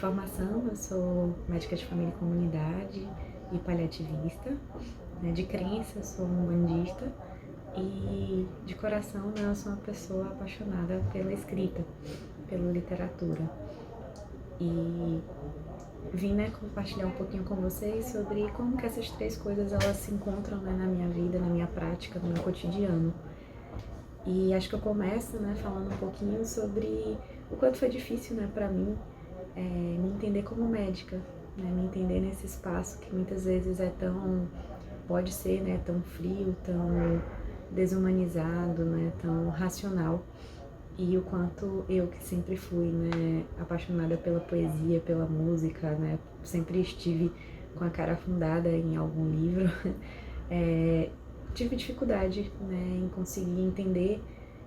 formação, eu sou médica de família e comunidade e paliativista. De crença, eu sou umbandista e de coração, né, eu sou uma pessoa apaixonada pela escrita, pela literatura. E vim, né, compartilhar um pouquinho com vocês sobre como que essas três coisas elas se encontram, né, na minha vida, na minha prática, no meu cotidiano. E acho que eu começo, né, falando um pouquinho sobre o quanto foi difícil, né, para mim me entender como médica, né, me entender nesse espaço que muitas vezes pode ser, né, tão frio, tão desumanizado, né, tão racional. E o quanto eu, que sempre fui, né, apaixonada pela poesia, pela música, né, sempre estive com a cara afundada em algum livro, tive dificuldade, né, em conseguir entender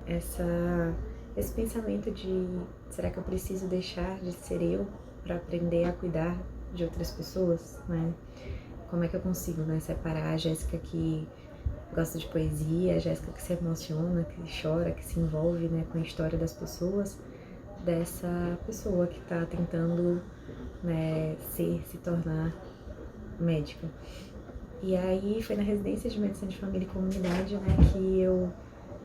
esse pensamento de será que eu preciso deixar de ser eu para aprender a cuidar de outras pessoas, né? Como é que eu consigo, né, separar a Jéssica que gosta de poesia, a Jéssica que se emociona, que chora, que se envolve, né, com a história das pessoas, dessa pessoa que está tentando, né, se tornar médica. E aí foi na residência de medicina de família e comunidade, né, que eu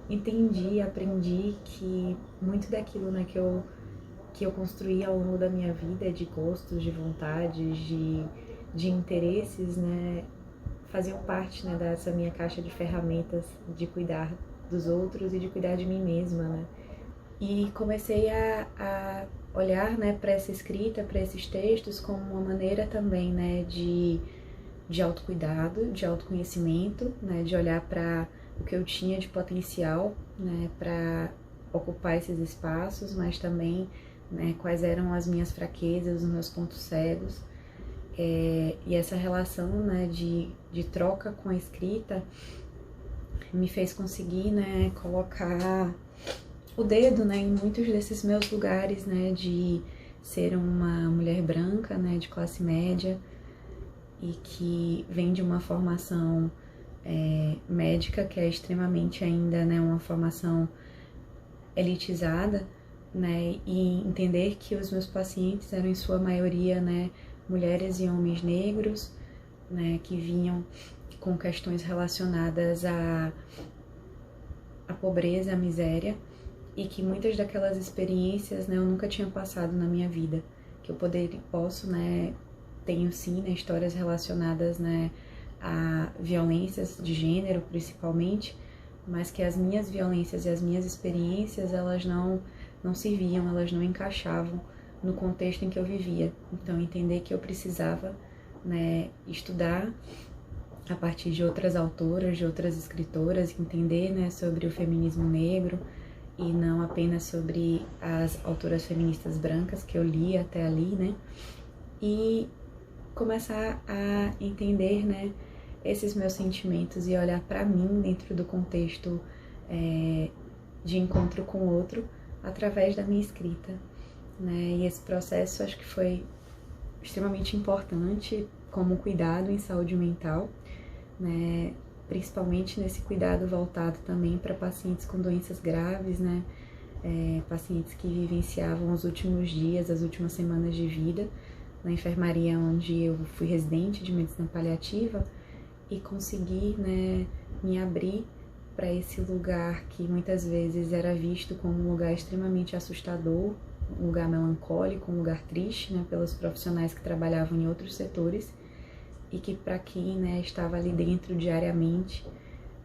entendi, aprendi que muito daquilo, né, que eu construí ao longo da minha vida, de gostos, de vontades, de interesses, né, faziam parte, né, dessa minha caixa de ferramentas de cuidar dos outros e de cuidar de mim mesma, né. E comecei a olhar, né, para essa escrita, para esses textos como uma maneira também, né, de autocuidado, de autoconhecimento, né, de olhar para o que eu tinha de potencial, né, para ocupar esses espaços, mas também, né, quais eram as minhas fraquezas, os meus pontos cegos. E essa relação, né, de troca com a escrita me fez conseguir, né, colocar o dedo, né, em muitos desses meus lugares, né, de ser uma mulher branca, né, de classe média e que vem de uma formação médica que é extremamente ainda, né, uma formação elitizada, né, e entender que os meus pacientes eram em sua maioria, né, mulheres e homens negros, né, que vinham com questões relacionadas à pobreza, à miséria, e que muitas daquelas experiências, né, eu nunca tinha passado na minha vida, que eu posso, né, tenho sim, né, histórias relacionadas, né, a violências de gênero, principalmente, mas que as minhas violências e as minhas experiências, elas não serviam, elas não encaixavam no contexto em que eu vivia. Então, entender que eu precisava, né, estudar a partir de outras autoras, de outras escritoras, entender, né, sobre o feminismo negro e não apenas sobre as autoras feministas brancas que eu li até ali, né, e começar a entender, né, esses meus sentimentos e olhar para mim dentro do contexto de encontro com o outro através da minha escrita, né? E esse processo acho que foi extremamente importante como cuidado em saúde mental, né? Principalmente nesse cuidado voltado também para pacientes com doenças graves, né? Pacientes que vivenciavam os últimos dias, as últimas semanas de vida na enfermaria onde eu fui residente de medicina paliativa e consegui, né, me abrir para esse lugar que muitas vezes era visto como um lugar extremamente assustador, um lugar melancólico, um lugar triste, né, pelos profissionais que trabalhavam em outros setores e que para quem, né, estava ali dentro diariamente,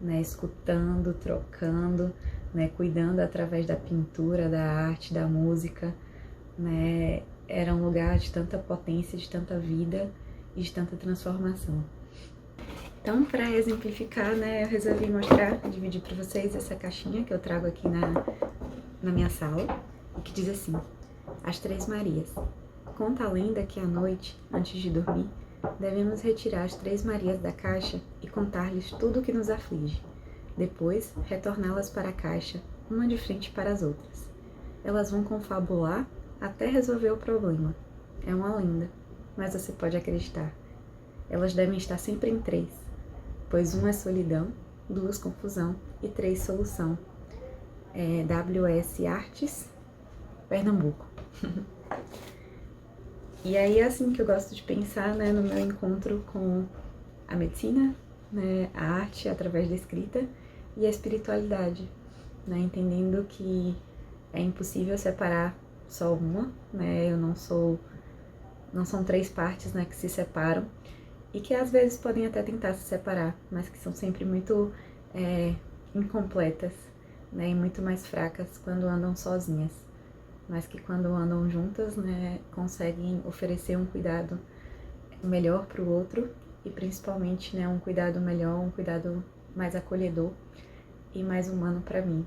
né, escutando, trocando, né, cuidando através da pintura, da arte, da música, né, era um lugar de tanta potência, de tanta vida e de tanta transformação. Então, para exemplificar, né, eu resolvi dividir para vocês essa caixinha que eu trago aqui na minha sala, que diz assim: As Três Marias. Conta a lenda que à noite, antes de dormir, devemos retirar as Três Marias da caixa e contar-lhes tudo o que nos aflige. Depois, retorná-las para a caixa, uma de frente para as outras. Elas vão confabular até resolver o problema. É uma lenda, mas você pode acreditar. Elas devem estar sempre em três, pois 1 é solidão, 2 confusão e 3 solução. W.S. Artes, Pernambuco. E aí é assim que eu gosto de pensar, né, no meu encontro com a medicina, né, a arte através da escrita e a espiritualidade, né, entendendo que é impossível separar só uma, né, não são três partes, né, que se separam e que às vezes podem até tentar se separar, mas que são sempre muito incompletas, né, e muito mais fracas quando andam sozinhas, mas que quando andam juntas, né, conseguem oferecer um cuidado melhor para o outro e principalmente, né, um cuidado melhor, um cuidado mais acolhedor e mais humano para mim.